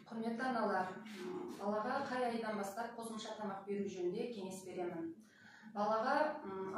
Құрметті аналар, балаға қай айдан бастап қосымша тамақ беру жөнінде кеңес беремін. Балаға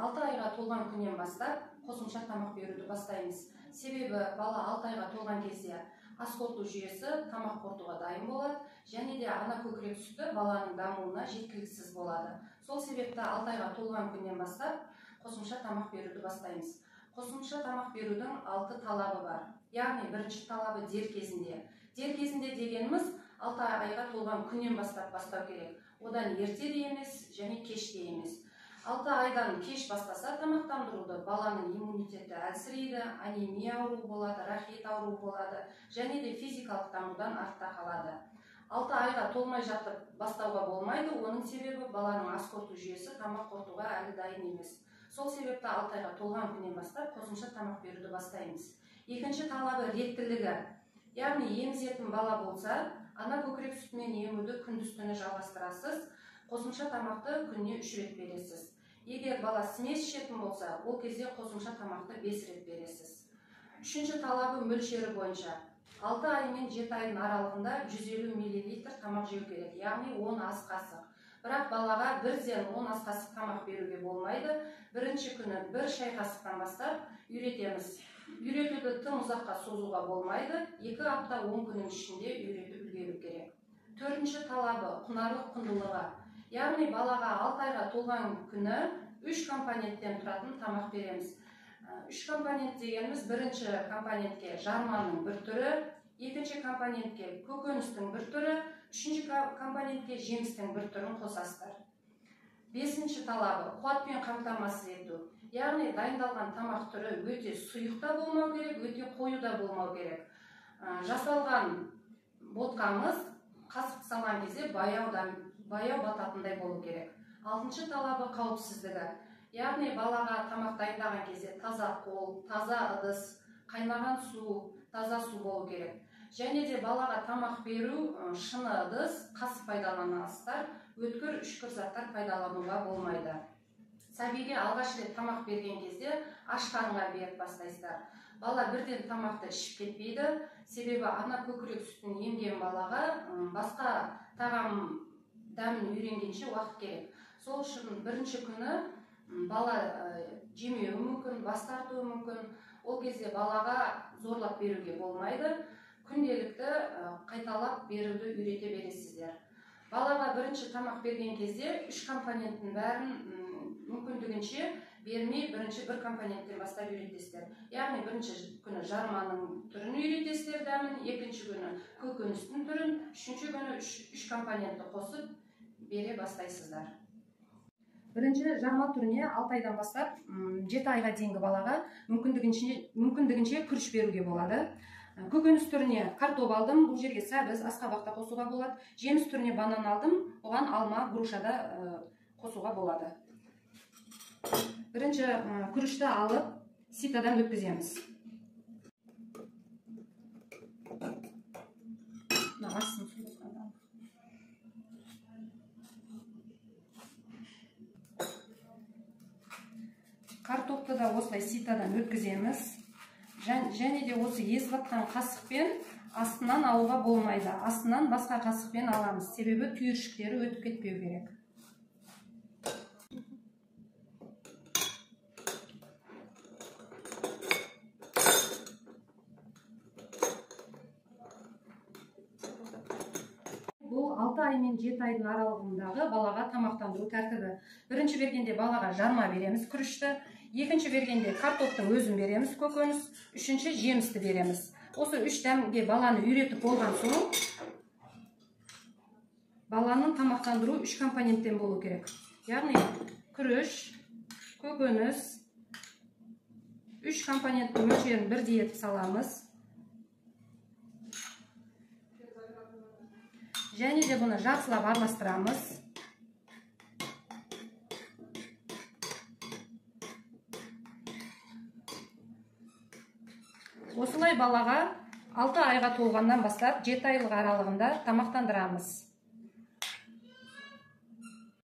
6 айға толған күннен бастап қосымша тамақ беруді бастаймыз. Себебі бала 6 айға толған кезде ас қорыту жүйесі тамақ қорытуға дайын болады, және де ана көкірек сүті баланың дамуына жеткіліксіз болады. Сол себепті 6 айға толған күннен бастап қосымша тамақ беруді бастаймыз. Қосымша тамақ берудің 6 талабы бар. Яғни бірінші талабы дер кезінде. Дер кезінде дегеніміз 6 айға толған күннен бастап бастау керек. Одан ерте де емес, және кеш те емес. 6 айдан кеш бастаса тамақтандыруды, баланың иммунитеті әлсірейді, анемия ауруы болады, рахит ауруы болады, және де физикалық дамудан артта қалады. 6 айға толмай жатып бастауға болмайды, оның себебі баланың ас қорыту жүйесі тамақ қорытуға әлі дайын емес. Сол себепті 6 айға толған күннен бастап қосымша тамақ беруді бастаймыз. Екінші талабы реттілігі. Яғни емізетін бала болса, ана көкірек сүтімен емуді күндіз-түні жалғастырасыз, қосымша тамақты күніне 3 рет бересіз. Егер бала смес ішетін болса, ол кезде қосымша тамақты 5 рет бересіз. Үшінші талабы мөлшері бойынша. 6 ай мен 7 айдың аралығында 150 мл тамақ жеу керек, яғни 10 ас қасық. Бірақ балаға бірден 10 ас қасық тамақ беруге болмайды. Бірінші күні 1 шай қасықтан бастап үйретеміз. Үйретуді тым ұзаққа созуға болмайды, 2 апта 10 күннің ішінде үйретіп үлгеру керек. Төртінші талабы құнарлық құндылығы. Яғни балаға 6 айға толған күні 3 компоненттен тұратын тамақ береміз. 3 компонент дегеніміз бірінші компонентке жарманың бір түрі, екінші компонентке көкөністің бір түрі, үшінші компонентке жемістің бір түрін қосасыздар. Бесінші талабы қуатпен қамтамасыз ету. Яғни дайындалған тамақ түрі өте сұйық та болмау керек, өте қою да болмау керек. Жасалған ботқамыз қасық салған кезде баяу бататындай болу керек. Алтыншы талабы қауіпсіздігі. Яғни балаға тамақ дайындаған кезде таза қол, таза ыдыс, қайнаған су, таза су болу керек. Және де балаға тамақ беру шыны ыдыс, қасық пайдаланасыздар, өткір, үшкір заттар пайдалануға болмайды. Сәбиге алғаш рет тамақ берген кезде аш қарынға беріп бастайсыздар. Бала бірден тамақты ішіп кетпейді, себебі ана көкірек сүтін емген балаға басқа тағам дәмін үйренгенше уақыт керек. Сол үшін бірінші күні бала жемеуі мүмкін, бас тартуы мүмкін. Ол кезде балаға зорлап беруге болмайды. Күнделікті қайталап беруді үйрете бересіздер. Балаға бірінші тамақ берген кезде 3 компоненттің бәрін мүмкіндігінше бермей, бірінші бір компоненттен бастап үйретесіздер. Яғни бірінші күні жарманың түрін үйретесіздер дәмін, екінші күні көкөністің түрін, үшінші күні 3 компонентті қосып бере бастайсыздар. Бірінші жарма түріне 6 айдан бастап 7 айға дейінгі балаға мүмкіндігінше күріш беруге болады. Көкөніс түріне картоп алдым, бұл жерге сәбіз, асқабақта қосуға болады. Жеміс түріне банан алдым, оған алма, грушада қосуға болады. Бірінші күрішті алып, ситадан өткіземіз. Картопты да осылай ситадан өткіземіз. Және де осы езіп атқан қасықпен астынан алуға болмайды. Астынан басқа қасықпен аламыз. Себебі түйіршіктері өтіп кетпеу керек. Бұл 6 ай мен 7 айдың аралығындағы балаға тамақтандыру тәртібі. Бірінші бергенде балаға жарма береміз, күрішті. Екінші бергенде картоптың өзін береміз, көкөніс. Үшінші жемісті береміз. Осы 3 дәмге баланы үйретіп болған соң, баланың тамақтандыру 3 компоненттен болу керек. Яғни күріш, көкөніс, 3 компоненттің мөлшерін бірдей етіп саламыз. Және де бұны жақсылап араластырамыз. Осылай балаға 6 айға толғаннан бастап 7 айлық аралығында тамақтандырамыз.